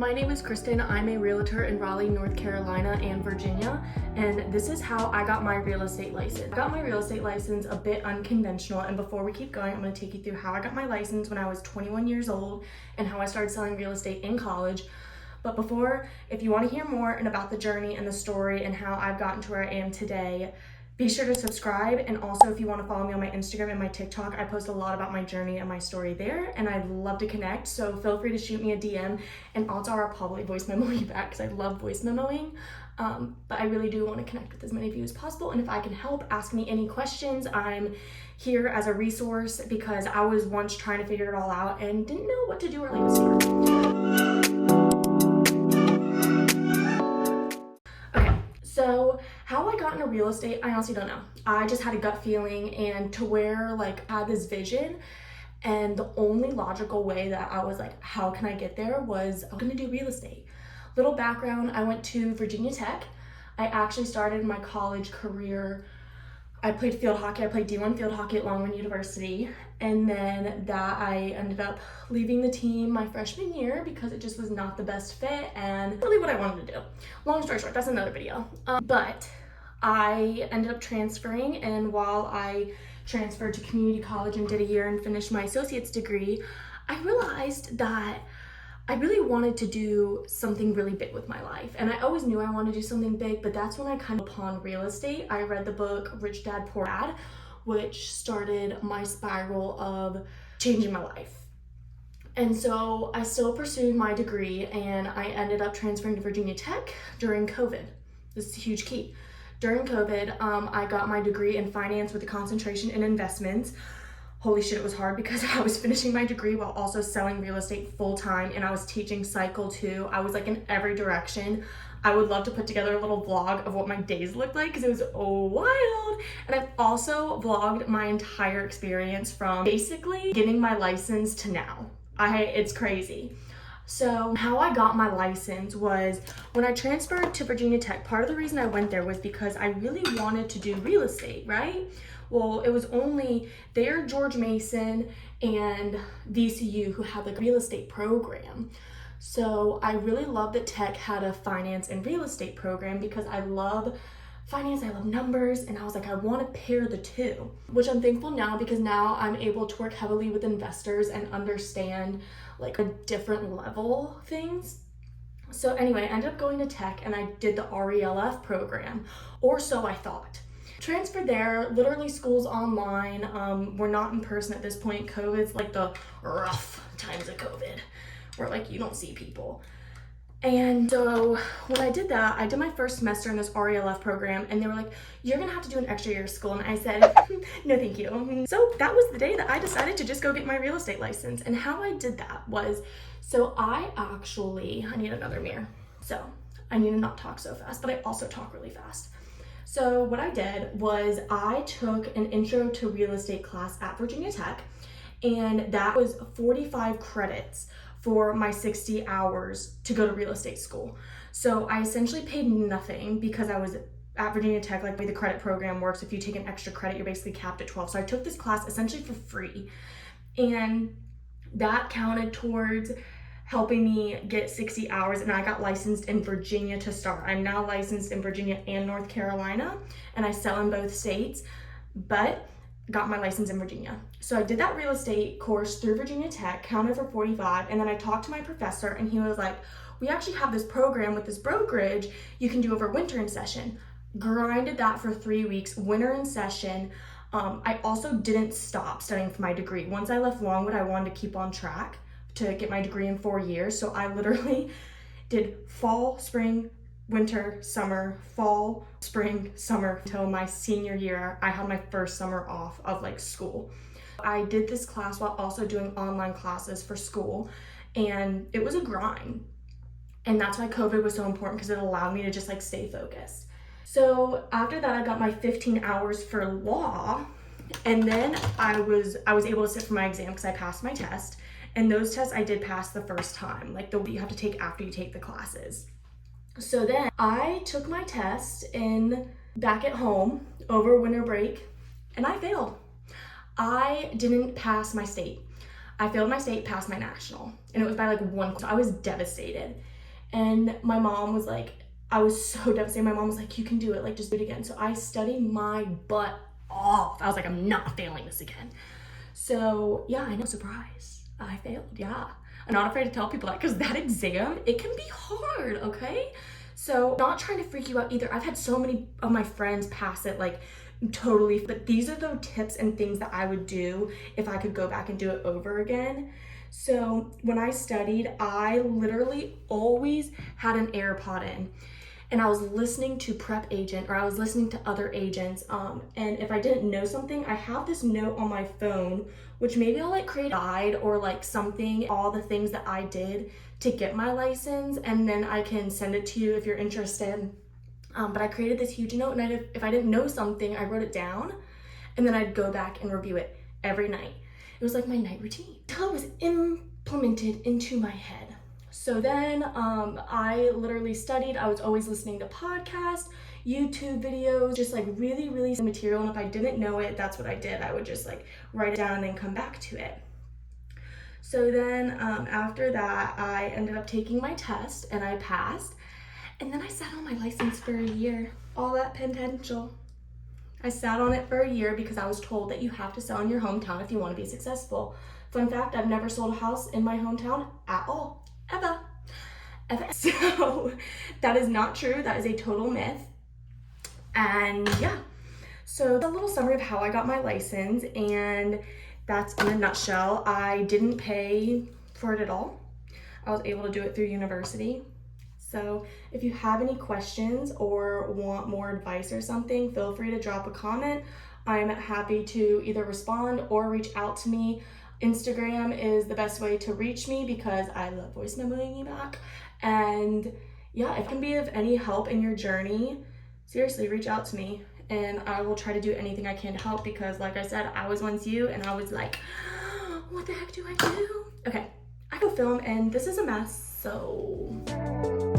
My name is Kristen. I'm a realtor in Raleigh, North Carolina and Virginia, and this is how I got my real estate license. I got my real estate license a bit unconventional, and before we keep going, I'm going to take you through how I got my license when I was 21 years old and how I started selling real estate in college. But before, if you want to hear more and about the journey and the story and how I've gotten to where I am today, be sure to subscribe. And also, if you want to follow me on my Instagram and my TikTok, I post a lot about my journey and my story there, and I'd love to connect. So feel free to shoot me a DM, and odds are I'll probably voice memo you back because I love voice memoing. But I really do want to connect with as many of you as possible. And if I can help, ask me any questions. I'm here as a resource because I was once trying to figure it all out and didn't know what to do or like to start. So how I got into real estate, I honestly don't know. I just had a gut feeling, and to where like I had this vision, and the only logical way that I was like, how can I get there, was I'm gonna do real estate. Little background, I went to Virginia Tech. I actually started my college career, I played field hockey. I played D1 field hockey at Longman University, and then that I ended up leaving the team my freshman year because it just was not the best fit and really what I wanted to do. Long story short, that's another video. But I ended up transferring, and while I transferred to community college and did a year and finished my associate's degree, I realized that I really wanted to do something really big with my life. And I always knew I wanted to do something big, but that's when I kind of upon real estate. I read the book Rich Dad Poor Dad, which started my spiral of changing my life. And so I still pursued my degree, and I ended up transferring to Virginia Tech during COVID. This is a huge key. During COVID, I got my degree in finance with a concentration in investments. Holy shit, it was hard because I was finishing my degree while also selling real estate full time, and I was teaching cycle too. I was like in every direction. I would love to put together a little vlog of what my days looked like because it was wild. And I've also vlogged my entire experience from basically getting my license to now. It's crazy. So how I got my license was when I transferred to Virginia Tech. Part of the reason I went there was because I really wanted to do real estate, right? Well, it was only there, George Mason and VCU, who had like a real estate program. So I really loved that Tech had a finance and real estate program because I love finance, I love numbers, and I was like, I want to pair the two, which I'm thankful now because now I'm able to work heavily with investors and understand like a different level things. So anyway, I ended up going to Tech and I did the RELF program, or so I thought. Transferred there, literally school's online. We're not in person at this point. COVID's like the rough times of COVID where like you don't see people. And so when I did that, I did my first semester in this RELF program, and they were like, you're gonna have to do an extra year of school. And I said, no, thank you. So that was the day that I decided to just go get my real estate license. And how I did that was, so I need another mirror. So I need to not talk so fast, but I also talk really fast. So what I did was I took an intro to real estate class at Virginia Tech, and that was 45 credits for my 60 hours to go to real estate school. So I essentially paid nothing because I was at Virginia Tech. Like the way the credit program works, if you take an extra credit, you're basically capped at 12. So I took this class essentially for free, and that counted towards helping me get 60 hours, and I got licensed in Virginia to start. I'm now licensed in Virginia and North Carolina, and I sell in both states, but got my license in Virginia. So I did that real estate course through Virginia Tech, counted for 45, and then I talked to my professor, and he was like, we actually have this program with this brokerage you can do over winter in session. Grinded that for 3 weeks, winter in session. I also didn't stop studying for my degree. Once I left Longwood, I wanted to keep on track to get my degree in 4 years. So I literally did fall, spring, winter, summer, fall, spring, summer, until my senior year. I had my first summer off of like school. I did this class while also doing online classes for school, and it was a grind. And that's why COVID was so important, because it allowed me to just like stay focused. So after that, I got my 15 hours for law, and then I was able to sit for my exam because I passed my test. And those tests I did pass the first time, like the you have to take after you take the classes. So then I took my test back at home over winter break, and I failed. I didn't pass my state. I failed my state, passed my national, and it was by like one. So I was devastated. And my mom was like, I was so devastated. My mom was like, you can do it, like just do it again. So I studied my butt off. I was like, I'm not failing this again. So yeah, I know, surprise, I failed, yeah. I'm not afraid to tell people that because that exam, it can be hard, okay? So not trying to freak you out either. I've had so many of my friends pass it like totally, but these are the tips and things that I would do if I could go back and do it over again. So when I studied, I literally always had an AirPod in, and I was listening to Prep Agent, or I was listening to other agents. And if I didn't know something, I have this note on my phone, which maybe I'll like create a guide or like something, all the things that I did to get my license, and then I can send it to you if you're interested. But I created this huge note, and if I didn't know something, I wrote it down, and then I'd go back and review it every night. It was like my night routine until it was implemented into my head. So then I literally studied. I was always listening to podcasts, YouTube videos, just like really material. And if I didn't know it, that's what I did. I would just like write it down and then come back to it. So then after that, I ended up taking my test and I passed. And then I sat on my license for a year. All that potential. I sat on it for a year because I was told that you have to sell in your hometown if you want to be successful. Fun fact, I've never sold a house in my hometown at all, ever. So that is not true. That is a total myth. And yeah, so a little summary of how I got my license, and that's in a nutshell. I didn't pay for it at all. I was able to do it through university. So if you have any questions or want more advice or something, feel free to drop a comment. I'm happy to either respond or reach out to me. Instagram is the best way to reach me because I love voice memoing you back. And yeah, if I can be of any help in your journey, seriously, reach out to me and I will try to do anything I can to help, because like I said, I was once you and I was like, what the heck do I do? Okay, I go film and this is a mess, so